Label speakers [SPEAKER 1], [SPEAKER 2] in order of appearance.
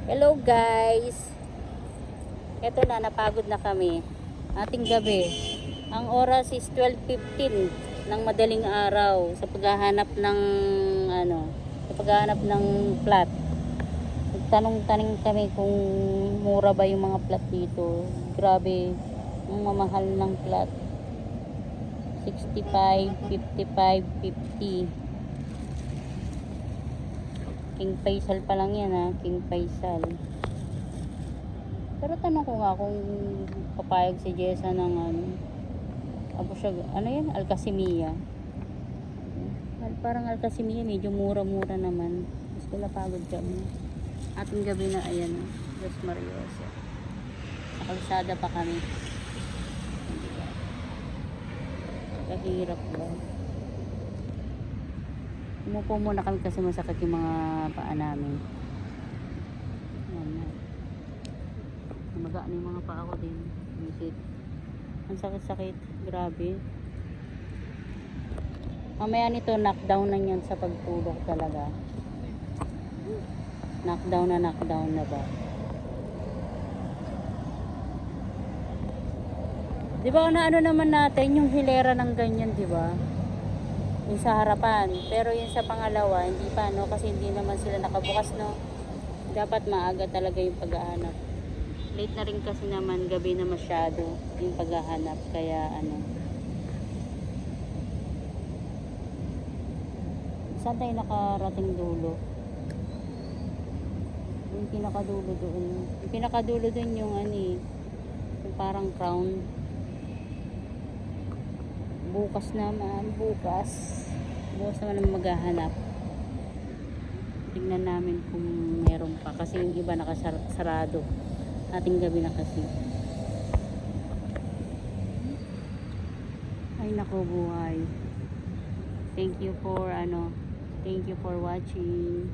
[SPEAKER 1] Hello guys. Ito na, napagod na kami. Ating gabi. Ang oras is 12:15 ng madaling araw sa paghahanap ng plot. Nagtanong-taning kami kung mura ba yung mga plot dito. Grabe, ang mamahal ng plot. 65, 55, 50. King Faisal pa lang yan ha, King Faisal. Pero tanong ko nga kung papayag si Jessa ng Alcasimiya. Parang Alcasimiya, medyo mura-mura naman. Mas ko napagod kami. Ating gabi na, ayan, Los Mariosa. Sa kalsada pa kami. Kahirap ba? Umupo muna kami kasi masakit yung mga paa namin. Maga na yung mga paa ko din. Visit. Ang sakit-sakit. Grabe. Mamaya nito, knockdown na yan sa pagtulog talaga. Knockdown na ba? Di ba ano naman natin yung hilera ng ganyan, di ba? Yung sa harapan. Pero yung sa pangalawa, hindi pa, no? Kasi hindi naman sila nakabukas, no? Dapat maaga talaga yung paghahanap. Late na rin kasi naman, gabi na masyado yung paghahanap. Kaya, saan tayo nakarating dulo? Yung pinakadulo doon. Yung pinakadulo doon yung yung parang crown. Bukas naman ang maghahanap. Tingnan namin kung meron pa kasi yung iba nakasarado. Ating gabi na kasi. Ay nako, buhay. Thank you for watching.